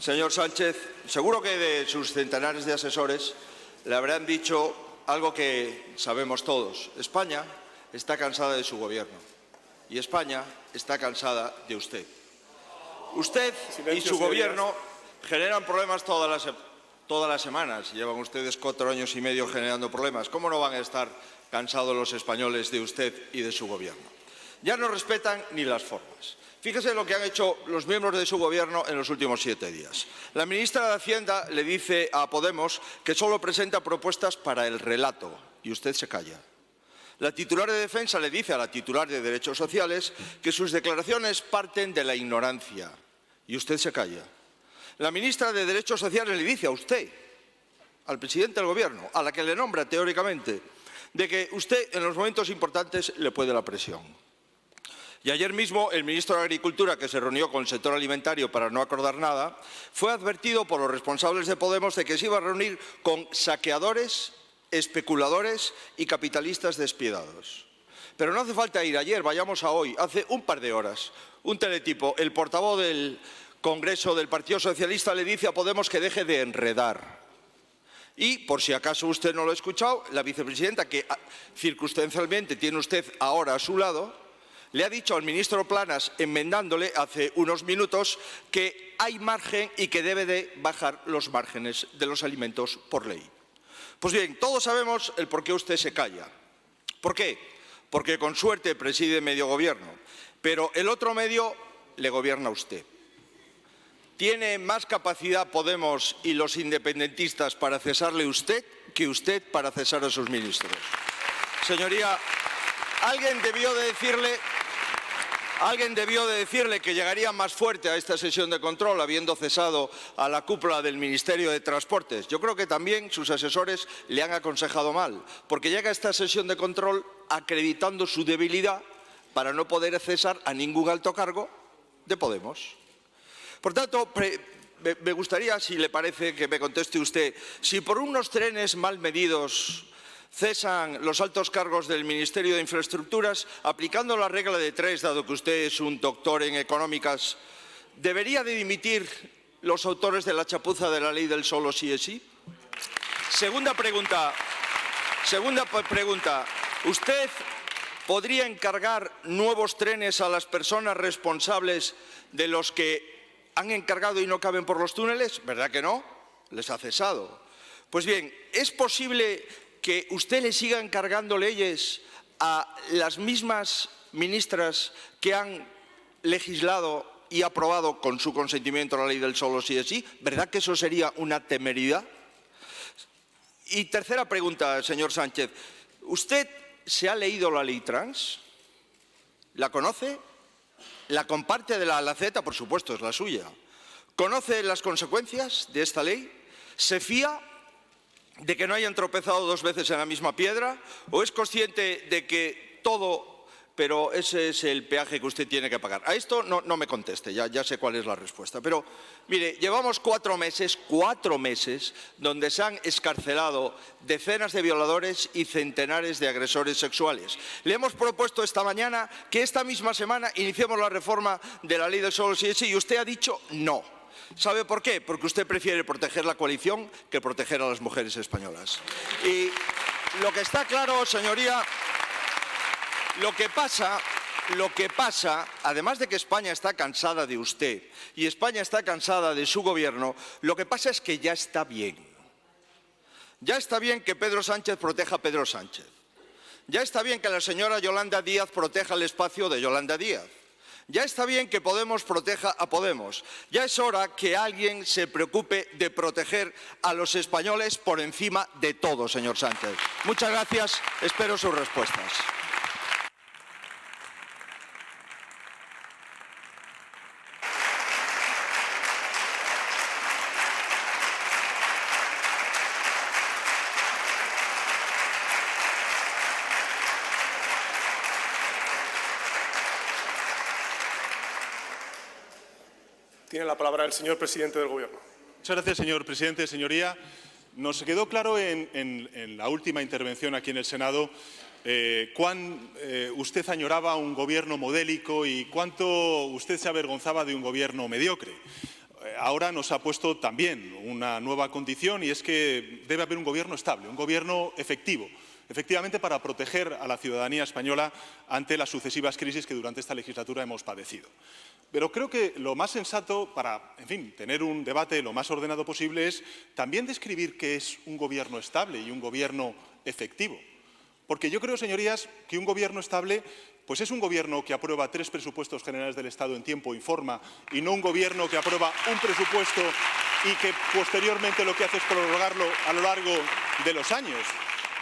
Señor Sánchez, seguro que de sus centenares de asesores le habrán dicho algo que sabemos todos. España está cansada de su gobierno y España está cansada de usted. Usted y su gobierno generan problemas todas las semanas. Llevan ustedes 4 años y medio generando problemas. ¿Cómo no van a estar cansados los españoles de usted y de su gobierno? Ya no respetan ni las formas. Fíjese lo que han hecho los miembros de su gobierno en los últimos 7 días. La ministra de Hacienda le dice a Podemos que solo presenta propuestas para el relato y usted se calla. La titular de Defensa le dice a la titular de Derechos Sociales que sus declaraciones parten de la ignorancia y usted se calla. La ministra de Derechos Sociales le dice a usted, al presidente del Gobierno, a la que le nombra teóricamente, de que usted en los momentos importantes le puede la presión. Y ayer mismo el ministro de Agricultura, que se reunió con el sector alimentario para no acordar nada, fue advertido por los responsables de Podemos de que se iba a reunir con saqueadores, especuladores y capitalistas despiadados. Pero no hace falta ir ayer, vayamos a hoy. Hace un par de horas, un teletipo, el portavoz del Congreso del Partido Socialista le dice a Podemos que deje de enredar. Y, por si acaso usted no lo ha escuchado, la vicepresidenta, que circunstancialmente tiene usted ahora a su lado, le ha dicho al ministro Planas, enmendándole hace unos minutos, que hay margen y que debe de bajar los márgenes de los alimentos por ley. Pues bien, todos sabemos el por qué usted se calla. ¿Por qué? Porque con suerte preside medio gobierno, pero el otro medio le gobierna a usted. ¿Tiene más capacidad Podemos y los independentistas para cesarle usted que usted para cesar a sus ministros? Señoría, alguien debió de decirle que llegaría más fuerte a esta sesión de control, habiendo cesado a la cúpula del Ministerio de Transportes. Yo creo que también sus asesores le han aconsejado mal, porque llega a esta sesión de control acreditando su debilidad para no poder cesar a ningún alto cargo de Podemos. Por tanto, me gustaría, si le parece, que me conteste usted, si por unos trenes mal medidos cesan los altos cargos del Ministerio de Infraestructuras, aplicando la regla de 3, dado que usted es un doctor en económicas, ¿debería de dimitir los autores de la chapuza de la ley del solo sí es sí? Segunda pregunta. ¿Usted podría encargar nuevos trenes a las personas responsables de los que han encargado y no caben por los túneles? ¿Verdad que no? Les ha cesado. Pues bien, ¿es posible que usted le siga encargando leyes a las mismas ministras que han legislado y aprobado con su consentimiento la ley del solo sí es sí? ¿Verdad que eso sería una temeridad? Y tercera pregunta, señor Sánchez. ¿Usted se ha leído la ley trans? ¿La conoce? ¿La comparte de la A a la Z? Por supuesto, es la suya. ¿Conoce las consecuencias de esta ley? ¿Se fía de que no hayan tropezado 2 veces en la misma piedra? ¿O es consciente de que todo, pero ese es el peaje que usted tiene que pagar? A esto no me conteste, ya sé cuál es la respuesta. Pero, mire, llevamos 4 meses, donde se han excarcelado decenas de violadores y centenares de agresores sexuales. Le hemos propuesto esta mañana que esta misma semana iniciemos la reforma de la ley del solo sí es sí y usted ha dicho no. ¿Sabe por qué? Porque usted prefiere proteger la coalición que proteger a las mujeres españolas. Y lo que está claro, señoría, lo que pasa, además de que España está cansada de usted y España está cansada de su gobierno, lo que pasa es que ya está bien. Ya está bien que Pedro Sánchez proteja a Pedro Sánchez. Ya está bien que la señora Yolanda Díaz proteja el espacio de Yolanda Díaz. Ya está bien que Podemos proteja a Podemos. Ya es hora que alguien se preocupe de proteger a los españoles por encima de todo, señor Sánchez. Muchas gracias. Espero sus respuestas. Tiene la palabra el señor presidente del Gobierno. Muchas gracias, señor presidente. Señoría, nos quedó claro en la última intervención aquí en el Senado cuán usted añoraba un gobierno modélico y cuánto usted se avergonzaba de un gobierno mediocre. ahora nos ha puesto también una nueva condición, y es que debe haber un gobierno estable, un gobierno efectivo, efectivamente para proteger a la ciudadanía española ante las sucesivas crisis que durante esta legislatura hemos padecido. Pero creo que lo más sensato para, en fin, tener un debate lo más ordenado posible es también describir qué es un gobierno estable y un gobierno efectivo. Porque yo creo, señorías, que un gobierno estable pues es un gobierno que aprueba 3 presupuestos generales del Estado en tiempo y forma, y no un gobierno que aprueba un presupuesto y que posteriormente lo que hace es prorrogarlo a lo largo de los años.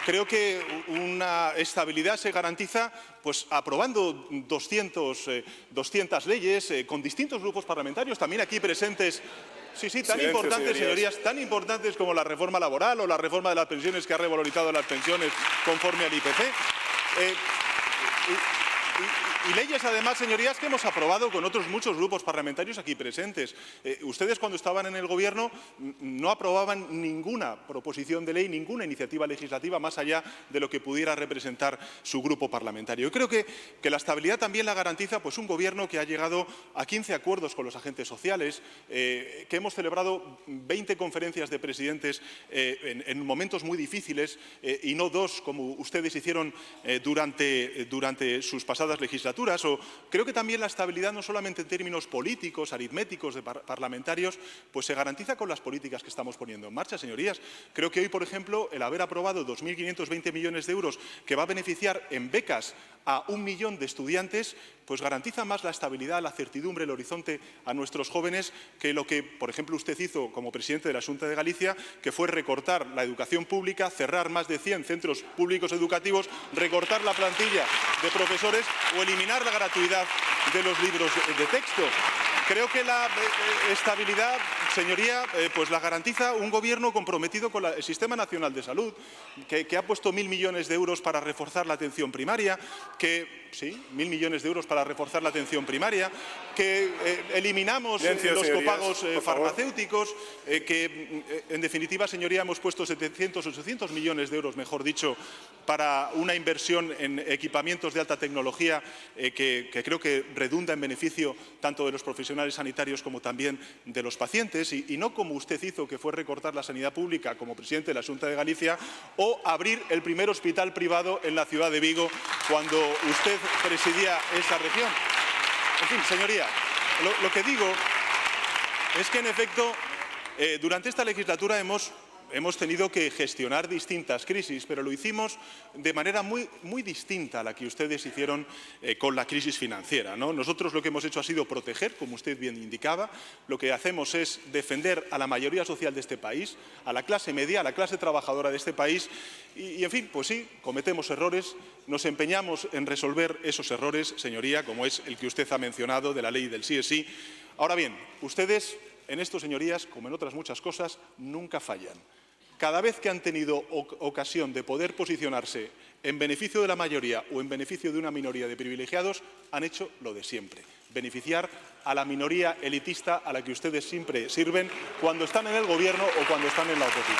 Creo que una estabilidad se garantiza pues aprobando 200 leyes con distintos grupos parlamentarios, también aquí presentes. Sí, tan Silencio, importantes, señorías. señorías, tan importantes como la reforma laboral o la reforma de las pensiones, que ha revalorizado las pensiones conforme al IPC. Y leyes, además, señorías, que hemos aprobado con otros muchos grupos parlamentarios aquí presentes. Ustedes, cuando estaban en el Gobierno, no aprobaban ninguna proposición de ley, ninguna iniciativa legislativa más allá de lo que pudiera representar su grupo parlamentario. Yo creo que la estabilidad también la garantiza pues un Gobierno que ha llegado a 15 acuerdos con los agentes sociales, que hemos celebrado 20 conferencias de presidentes en momentos muy difíciles y no 2 como ustedes hicieron durante sus pasadas legislaturas. O creo que también la estabilidad, no solamente en términos políticos, aritméticos, parlamentarios, pues se garantiza con las políticas que estamos poniendo en marcha, señorías. Creo que hoy, por ejemplo, el haber aprobado 2.520 millones de euros que va a beneficiar en becas a 1 millón de estudiantes, pues garantiza más la estabilidad, la certidumbre, el horizonte a nuestros jóvenes que lo que, por ejemplo, usted hizo como presidente de la Xunta de Galicia, que fue recortar la educación pública, cerrar más de 100 centros públicos educativos, recortar la plantilla de profesores o eliminar la gratuidad de los libros de texto. Creo que la estabilidad, señoría, pues la garantiza un Gobierno comprometido con el Sistema Nacional de Salud, que ha puesto 1.000 millones de euros para reforzar la atención primaria, sí, 1.000 millones de euros para reforzar la atención primaria, que eliminamos los copagos farmacéuticos, que en definitiva, señoría, hemos puesto 700 o 800 millones de euros, mejor dicho, para una inversión en equipamientos de alta tecnología que creo que redunda en beneficio tanto de los profesionales sanitarios como también de los pacientes, y no como usted hizo, que fue recortar la sanidad pública como presidente de la Xunta de Galicia, o abrir el primer hospital privado en la ciudad de Vigo cuando usted presidía esa región. En fin, señoría, lo que digo es que, en efecto, durante esta legislatura hemos tenido que gestionar distintas crisis, pero lo hicimos de manera muy distinta a la que ustedes hicieron con la crisis financiera, ¿no? Nosotros lo que hemos hecho ha sido proteger, como usted bien indicaba. Lo que hacemos es defender a la mayoría social de este país, a la clase media, a la clase trabajadora de este país y en fin, pues sí, cometemos errores, nos empeñamos en resolver esos errores, señoría, como es el que usted ha mencionado de la ley del sí es sí. Ahora bien, ustedes en esto, señorías, como en otras muchas cosas, nunca fallan. Cada vez que han tenido ocasión de poder posicionarse en beneficio de la mayoría o en beneficio de una minoría de privilegiados, han hecho lo de siempre: beneficiar a la minoría elitista a la que ustedes siempre sirven cuando están en el Gobierno o cuando están en la oposición.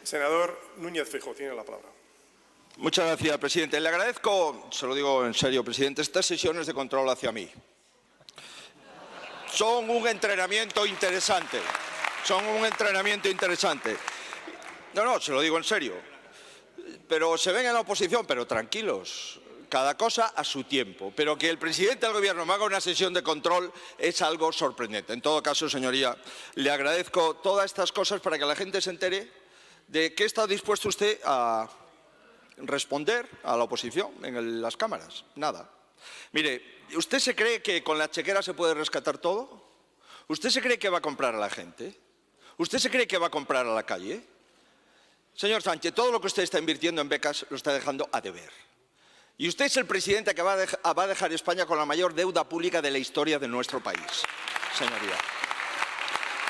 Senador Núñez Feijóo tiene la palabra. Muchas gracias, presidente. Le agradezco, se lo digo en serio, presidente, estas sesiones de control hacia mí. Son un entrenamiento interesante. Son un entrenamiento interesante. No, se lo digo en serio. Pero se ven en la oposición, pero tranquilos. Cada cosa a su tiempo. Pero que el presidente del Gobierno me haga una sesión de control es algo sorprendente. En todo caso, señoría, le agradezco todas estas cosas para que la gente se entere de qué está dispuesto usted a responder a la oposición en las cámaras. Nada. Mire, ¿usted se cree que con la chequera se puede rescatar todo? ¿Usted se cree que va a comprar a la gente? ¿Usted se cree que va a comprar a la calle? Señor Sánchez, todo lo que usted está invirtiendo en becas lo está dejando a deber. Y usted es el presidente que va a dejar España con la mayor deuda pública de la historia de nuestro país, señoría.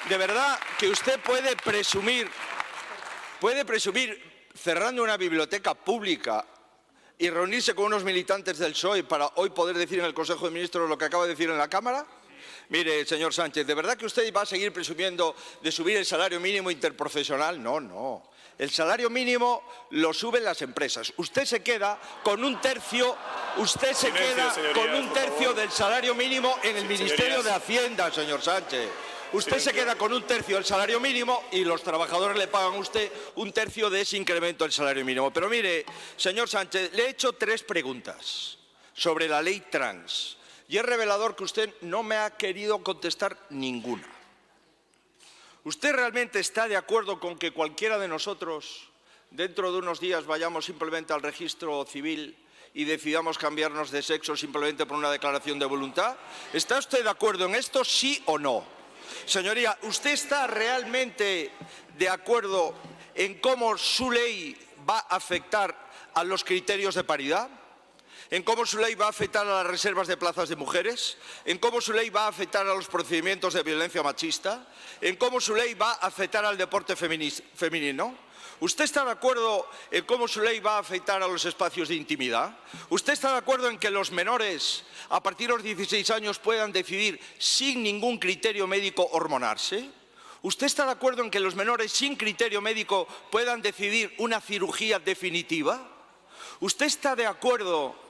De verdad que usted puede presumir cerrando una biblioteca pública y reunirse con unos militantes del PSOE para hoy poder decir en el Consejo de Ministros lo que acaba de decir en la Cámara. Mire, señor Sánchez, ¿de verdad que usted va a seguir presumiendo de subir el salario mínimo interprofesional? No, no. El salario mínimo lo suben las empresas. Usted se queda con un tercio, del salario mínimo en el Ministerio de Hacienda, señor Sánchez. Usted se queda con un tercio del salario mínimo y los trabajadores le pagan a usted un tercio de ese incremento del salario mínimo. Pero mire, señor Sánchez, le he hecho 3 preguntas sobre la ley trans y es revelador que usted no me ha querido contestar ninguna. ¿Usted realmente está de acuerdo con que cualquiera de nosotros dentro de unos días vayamos simplemente al registro civil y decidamos cambiarnos de sexo simplemente por una declaración de voluntad? ¿Está usted de acuerdo en esto, sí o no? Señoría, ¿usted está realmente de acuerdo en cómo su ley va a afectar a los criterios de paridad? ¿En cómo su ley va a afectar a las reservas de plazas de mujeres? ¿En cómo su ley va a afectar a los procedimientos de violencia machista? ¿En cómo su ley va a afectar al deporte femenino? ¿Usted está de acuerdo en cómo su ley va a afectar a los espacios de intimidad? ¿Usted está de acuerdo en que los menores a partir de los 16 años puedan decidir sin ningún criterio médico hormonarse? ¿Usted está de acuerdo en que los menores sin criterio médico puedan decidir una cirugía definitiva? ¿Usted está de acuerdo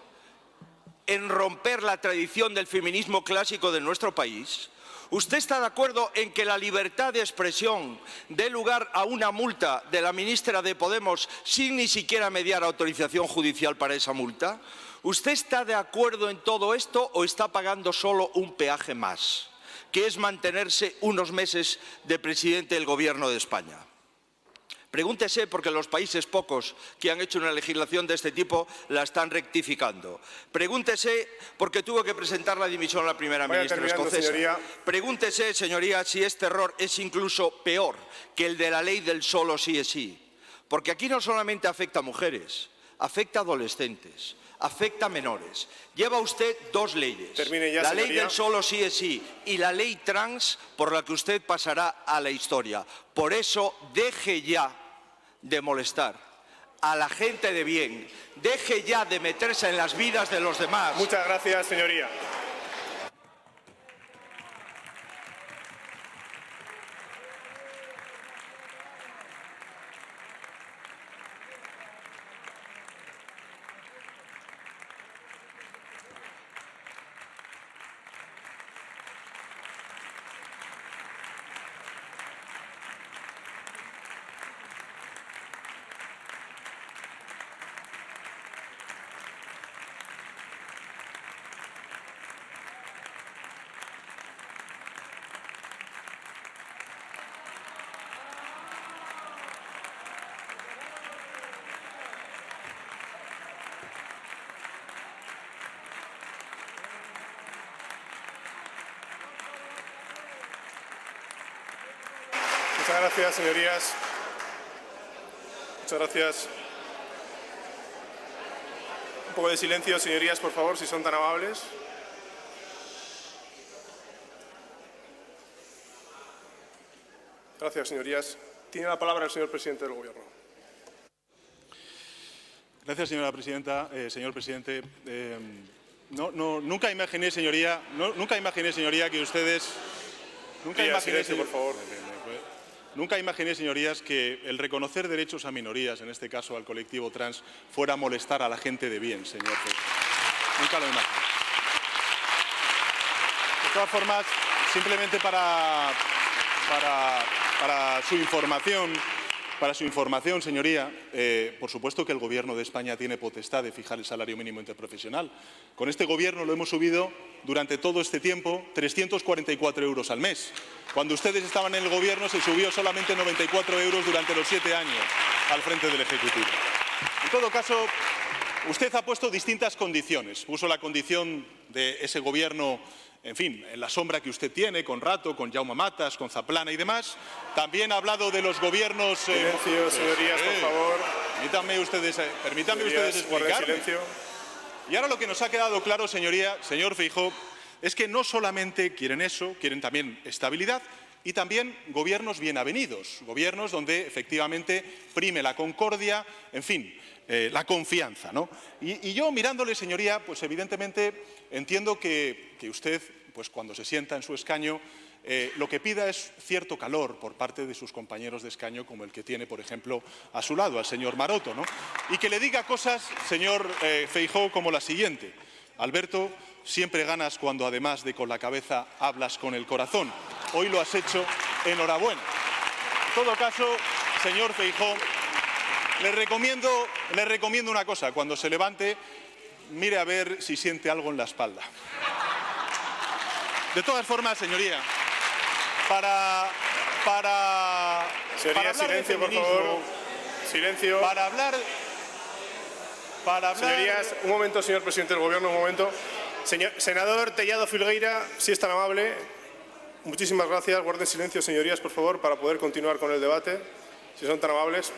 en romper la tradición del feminismo clásico de nuestro país? ¿Usted está de acuerdo en que la libertad de expresión dé lugar a una multa de la ministra de Podemos sin ni siquiera mediar autorización judicial para esa multa? ¿Usted está de acuerdo en todo esto o está pagando solo un peaje más, que es mantenerse unos meses de presidente del Gobierno de España? Pregúntese, porque los países pocos que han hecho una legislación de este tipo la están rectificando. Pregúntese, porque tuvo que presentar la dimisión a la primera ministra escocesa. Señoría. Pregúntese, señoría, si este error es incluso peor que el de la ley del solo sí es sí. Porque aquí no solamente afecta a mujeres, afecta a adolescentes, afecta a menores. Lleva usted 2 leyes. Termine ya, la ley señoría. del solo sí es sí y la ley trans por la que usted pasará a la historia. Por eso, deje ya de molestar a la gente de bien, deje ya de meterse en las vidas de los demás. Muchas gracias, señoría. Muchas gracias, señorías. Muchas gracias. Un poco de silencio, señorías, por favor, si son tan amables. Gracias, señorías. Tiene la palabra el señor presidente del Gobierno. Gracias, señora presidenta. Señor presidente, nunca imaginé, señoría, que ustedes... Silencio, por favor. Nunca imaginé, señorías, que el reconocer derechos a minorías, en este caso al colectivo trans, fuera a molestar a la gente de bien, señor presidente. Nunca lo imaginé. De todas formas, simplemente para su información, señoría, por supuesto que el Gobierno de España tiene potestad de fijar el salario mínimo interprofesional. Con este Gobierno lo hemos subido durante todo este tiempo 344 euros al mes. Cuando ustedes estaban en el Gobierno se subió solamente 94 euros durante los 7 años al frente del Ejecutivo. En todo caso, usted ha puesto distintas condiciones. Puso la condición de ese Gobierno, en fin, en la sombra que usted tiene, con Rato, con Jaume Matas, con Zaplana y demás. También ha hablado de los gobiernos... Silencio, señorías, por favor. Permítanme ustedes explicarme. Silencio. Y ahora lo que nos ha quedado claro, señoría, señor Feijóo, es que no solamente quieren eso, quieren también estabilidad y también gobiernos bien avenidos, gobiernos donde efectivamente prime la concordia, en fin, la confianza, ¿no? Y yo mirándole, señoría, pues evidentemente entiendo que usted pues cuando se sienta en su escaño, lo que pida es cierto calor por parte de sus compañeros de escaño, como el que tiene, por ejemplo, a su lado, al señor Maroto, ¿no? Y que le diga cosas, señor Feijóo, como la siguiente: Alberto, siempre ganas cuando, además de con la cabeza, hablas con el corazón. Hoy lo has hecho, enhorabuena. En todo caso, señor Feijóo, le recomiendo una cosa: cuando se levante, mire a ver si siente algo en la espalda. De todas formas, señoría, para Señorías, hablar silencio, de por feminismo, favor. Silencio. para hablar... Señorías, un momento, señor presidente del Gobierno, un momento. Senador Tellado Filgueira, si es tan amable. Muchísimas gracias. Guarden silencio, señorías, por favor, para poder continuar con el debate, si son tan amables.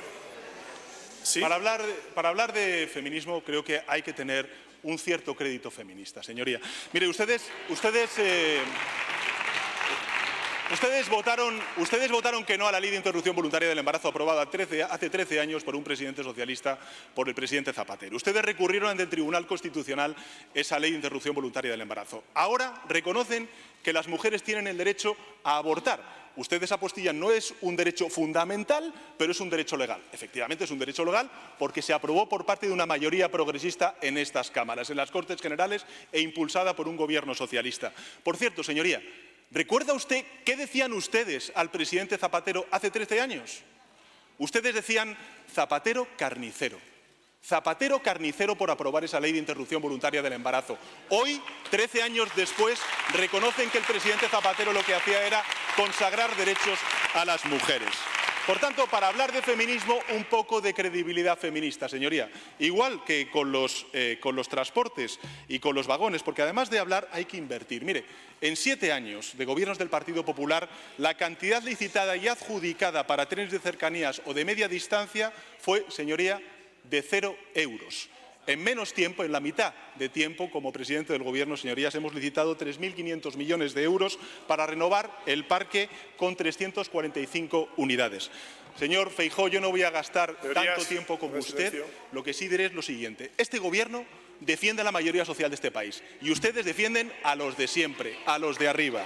¿Sí? Para hablar de feminismo, creo que hay que tener un cierto crédito feminista, señoría. Mire, ustedes votaron que no a la ley de interrupción voluntaria del embarazo aprobada hace 13 años por un presidente socialista, por el presidente Zapatero. Ustedes recurrieron ante el Tribunal Constitucional esa ley de interrupción voluntaria del embarazo. Ahora reconocen que las mujeres tienen el derecho a abortar. Ustedes apostillan: no es un derecho fundamental, pero es un derecho legal. Efectivamente, es un derecho legal porque se aprobó por parte de una mayoría progresista en estas cámaras, en las Cortes Generales, e impulsada por un gobierno socialista. Por cierto, señoría, ¿recuerda usted qué decían ustedes al presidente Zapatero hace 13 años? Ustedes decían: Zapatero carnicero. Zapatero carnicero por aprobar esa ley de interrupción voluntaria del embarazo. Hoy, 13 años después, reconocen que el presidente Zapatero lo que hacía era consagrar derechos a las mujeres. Por tanto, para hablar de feminismo, un poco de credibilidad feminista, señoría. Igual que con los transportes y con los vagones, porque además de hablar hay que invertir. Mire, en 7 años de gobiernos del Partido Popular, la cantidad licitada y adjudicada para trenes de cercanías o de media distancia fue, señoría, de 0 euros. En menos tiempo, en la mitad de tiempo, como presidente del Gobierno, señorías, hemos licitado 3.500 millones de euros para renovar el parque con 345 unidades. Señor Feijóo, yo no voy a gastar tanto tiempo como usted. Lo que sí diré es lo siguiente: este Gobierno defiende a la mayoría social de este país y ustedes defienden a los de siempre, a los de arriba.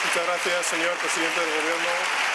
Muchas gracias, señor presidente del Gobierno.